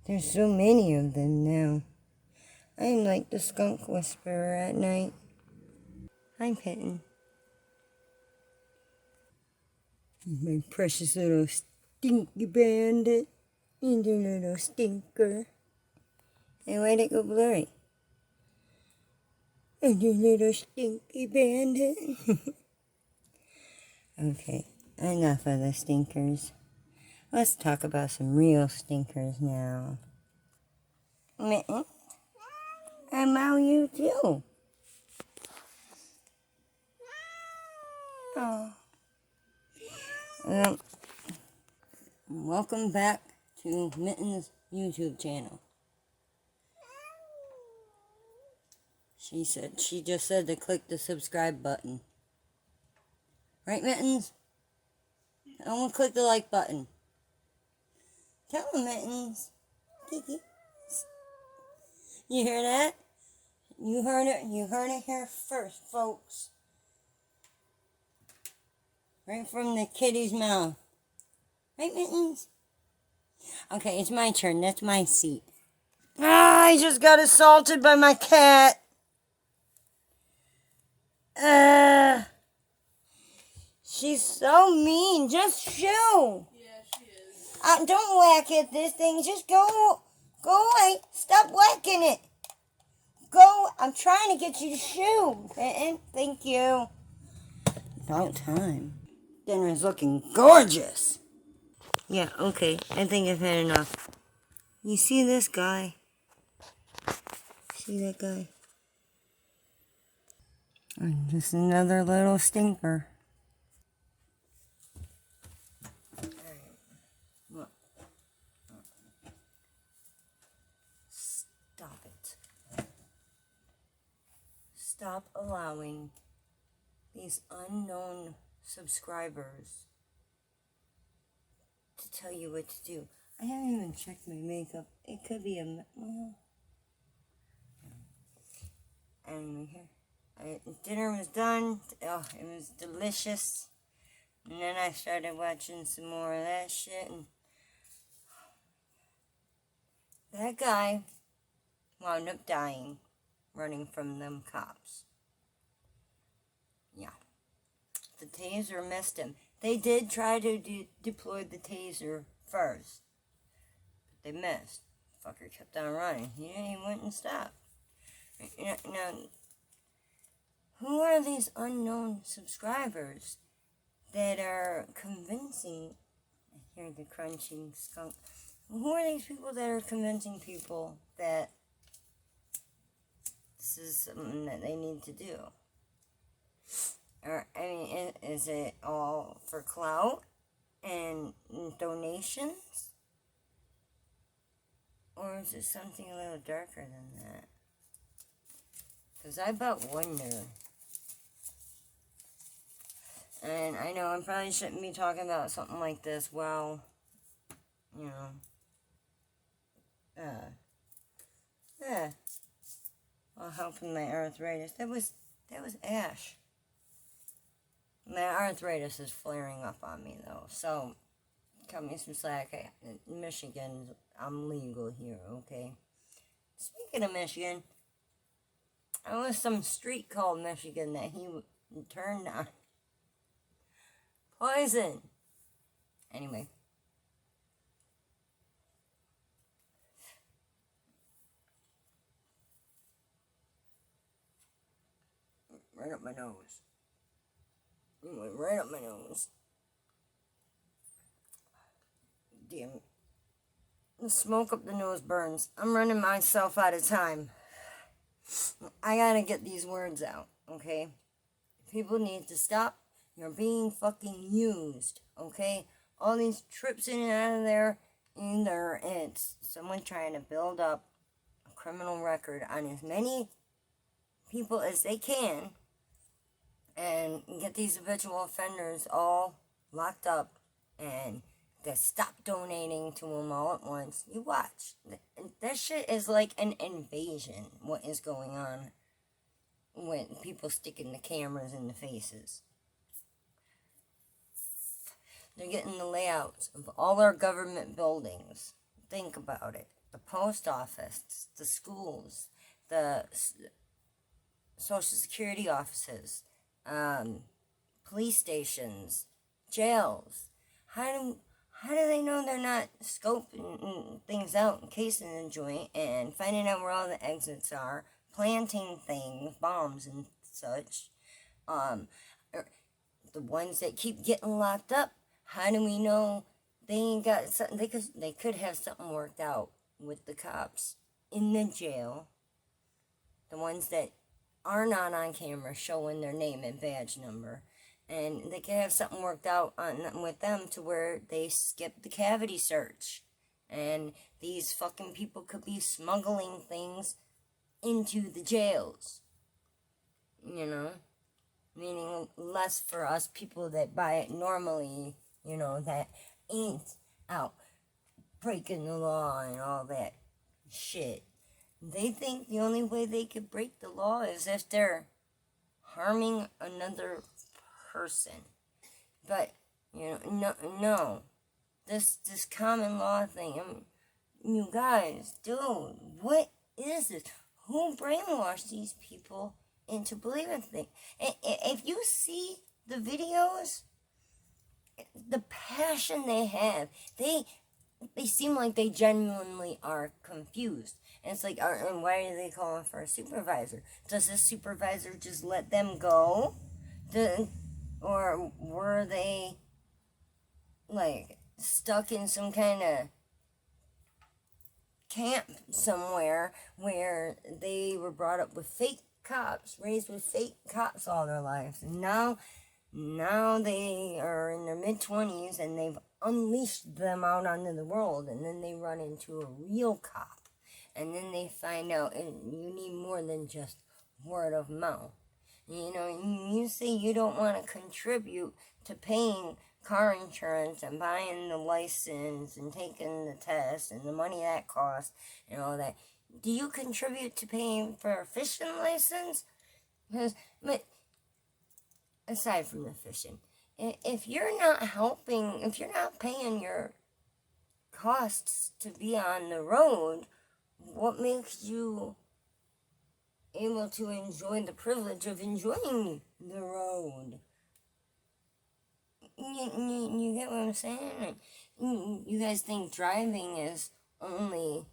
There's so many of them now. I'm like the skunk whisperer at night. Hi, Kitten. My precious little stinky bandit. And your little stinker. And why'd it go blurry? And your little stinky bandit. Okay, enough of the stinkers. Let's talk about some real stinkers now. Mitten, and now you too. Oh. Well, welcome back to Mitten's YouTube channel. She just said to click the subscribe button. Right, Mittens? I want to click the like button. Tell them, Mittens. Kiki. You hear that? You heard it. You heard it here first, folks. Right from the kitty's mouth. Right, Mittens? Okay, it's my turn. That's my seat. Ah, I just got assaulted by my cat. She's so mean. Just shoo. Yeah, she is. Don't whack at this thing. Just go away. Stop whacking it. Go. I'm trying to get you to shoo. Thank you. About time. Dinner's looking gorgeous. Yeah, okay. I think I've had enough. You see this guy? See that guy? Just another little stinker. Look. Stop it. Stop allowing these unknown subscribers to tell you what to do. I haven't even checked my makeup. It could be well. Anyway, here. Dinner was done. Oh, it was delicious. And then I started watching some more of that shit. And that guy wound up dying, running from them cops. Yeah. The taser missed him. They did try to deploy the taser first, but they missed. Fucker kept on running. He wouldn't stop. Now, who are these unknown subscribers that are convincing? I hear the crunching skunk. Who are these people that are convincing people that this is something that they need to do? Or, I mean, is it all for clout and donations? Or is it something a little darker than that? Because I about wonder. And I know I probably shouldn't be talking about something like this while, you know, while helping my arthritis. That was ash. My arthritis is flaring up on me, though, so cut me some slack. Michigan, I'm legal here, okay? Speaking of Michigan, I was some street called Michigan that he turned on. Poison! Anyway. Right up my nose. It went right up my nose. Damn it. The smoke up the nose burns. I'm running myself out of time. I gotta get these words out, okay? People need to stop. You're being fucking used, okay? All these trips in and out of there, either it's someone trying to build up a criminal record on as many people as they can and get these habitual offenders all locked up and to stop donating to them all at once. You watch. That shit is like an invasion, what is going on when people sticking the cameras in the faces. They're getting the layouts of all our government buildings. Think about it. the post office, the schools, the social security offices, police stations, jails. How do they know they're not scoping things out and casing the joint and finding out where all the exits are, planting things, bombs and such? The ones that keep getting locked up, how do we know they ain't got something? They could have something worked out with the cops in the jail. The ones that are not on camera showing their name and badge number. And they could have something worked out with them to where they skip the cavity search. And these fucking people could be smuggling things into the jails. You know? Meaning less for us people that buy it normally, you know, that ain't out breaking the law and all that shit. They think the only way they could break the law is if they're harming another person. But, you know, no. This common law thing, you guys, dude, what is this? Who brainwashed these people into believing things? If you see the videos, the passion they have, they seem like they genuinely are confused. And it's like, and why are they calling for a supervisor? Does this supervisor just let them go? Or were they, like, stuck in some kind of camp somewhere where they were brought up with fake cops, raised with fake cops all their lives? And now they are in their mid-20s and they've unleashed them out onto the world, and then they run into a real cop. And then they find out you need more than just word of mouth. You know, you say you don't want to contribute to paying car insurance and buying the license and taking the test and the money that costs and all that. Do you contribute to paying for a fishing license? But aside from the fishing, if you're not helping, if you're not paying your costs to be on the road, what makes you able to enjoy the privilege of enjoying the road? You get what I'm saying? You guys think driving is only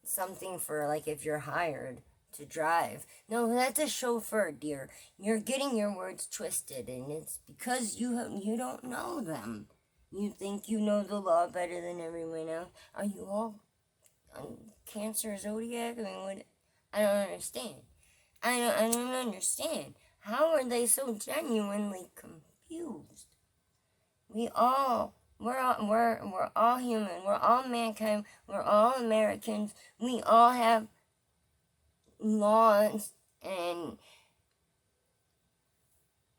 something for, like, if you're hired to drive. No, that's a chauffeur, dear. You're getting your words twisted, and it's because you don't know them. You think you know the law better than everyone else. Are you all Cancer Zodiac? I mean, what? I don't understand. I don't understand. How are they so genuinely confused? We're all human. We're all mankind. We're all Americans. We all have laws and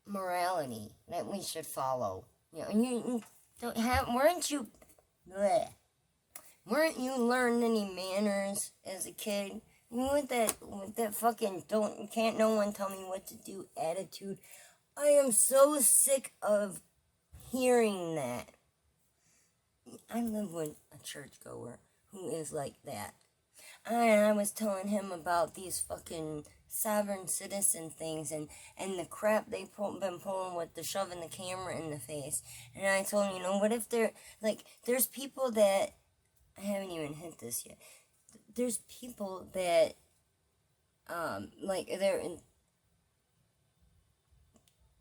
morality that we should follow. You know, you don't have. Weren't you learning any manners as a kid? With that fucking can't no one tell me what to do attitude. I am so sick of hearing that. I live with a churchgoer who is like that. And I was telling him about these fucking sovereign citizen things and the crap they've been pulling with the shoving the camera in the face. And I told him, what if they're, like, there's people that, I haven't even hit this yet. There's people that, like, they're in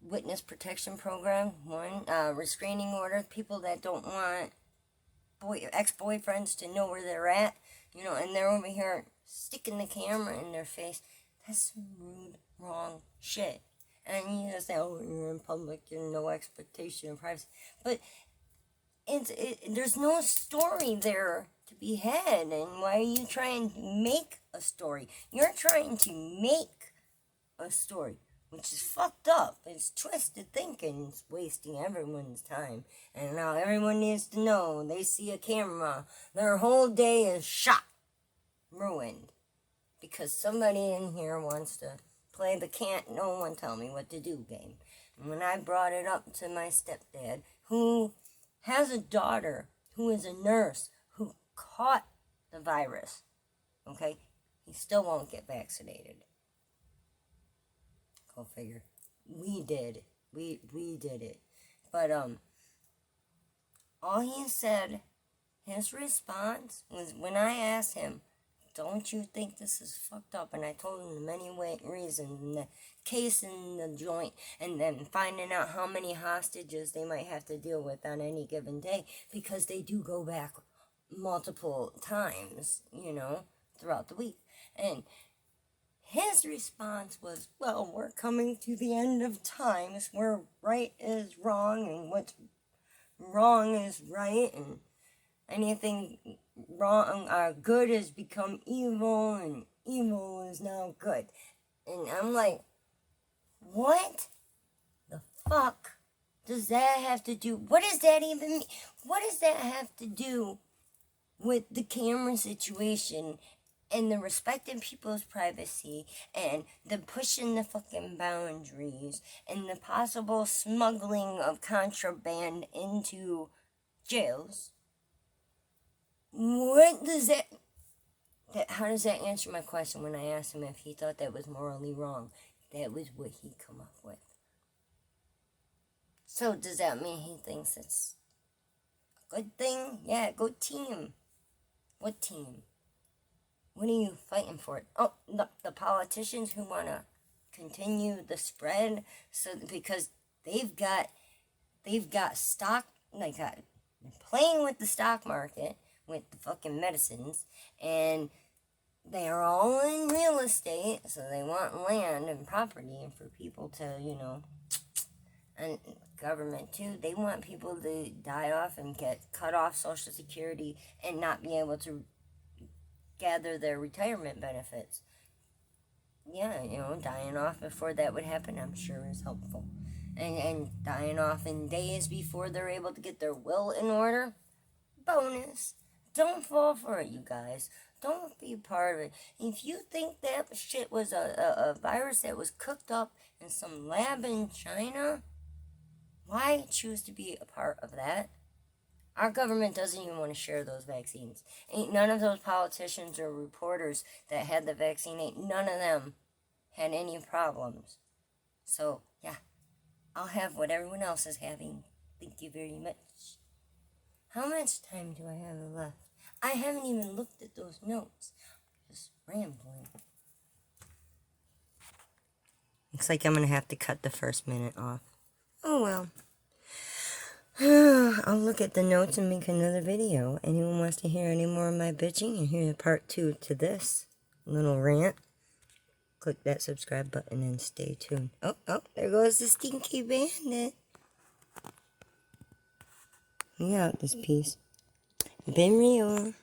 witness protection program, restraining order, people that don't want ex-boyfriends to know where they're at, and they're over here sticking the camera in their face. That's some rude, wrong shit. And you just say, oh, you're in public, and no expectation of privacy. But there's no story there to be had, and why are you trying to make a story? You're trying to make a story, which is fucked up. It's twisted thinking. It's wasting everyone's time. And now everyone needs to know, they see a camera, their whole day is shot, ruined, because somebody in here wants to play the can't no one tell me what to do game. And when I brought it up to my stepdad, who has a daughter who is a nurse, who caught the virus. Okay? He still won't get vaccinated. Go figure. We did. We did it. But, all he said, his response was when I asked him, don't you think this is fucked up? And I told him the many reasons, and the case in the joint, and then finding out how many hostages they might have to deal with on any given day, because they do go back multiple times, throughout the week. And his response was, well, we're coming to the end of times where right is wrong and what's wrong is right, and anything wrong, good has become evil, and evil is now good. And I'm like, what the fuck does that have to do? What does that even mean? What does that have to do with the camera situation and the respecting people's privacy and the pushing the fucking boundaries and the possible smuggling of contraband into jails? What does that, how does that answer my question when I asked him if he thought that was morally wrong? That was what he come up with. So does that mean he thinks it's a good thing? Yeah, good team. What team? What are you fighting for? Oh, the politicians who want to continue the spread, so because they've got stock, they're playing with the stock market with the fucking medicines, and they are all in real estate, so they want land and property, and for people to, and government too, they want people to die off and get cut off Social Security and not be able to gather their retirement benefits. Yeah, dying off before that would happen, I'm sure is helpful. And dying off in days before they're able to get their will in order, bonus. Don't fall for it, you guys. Don't be part of it. If you think that shit was a virus that was cooked up in some lab in China, why choose to be a part of that? Our government doesn't even want to share those vaccines. Ain't none of those politicians or reporters that had the vaccine, ain't none of them had any problems. So, yeah, I'll have what everyone else is having. Thank you very much. How much time do I have left? I haven't even looked at those notes. Just rambling. Looks like I'm going to have to cut the first minute off. Oh, well. I'll look at the notes and make another video. Anyone wants to hear any more of my bitching and hear part 2 to this little rant, click that subscribe button and stay tuned. Oh, there goes the stinky bandit. We out this piece. Been real.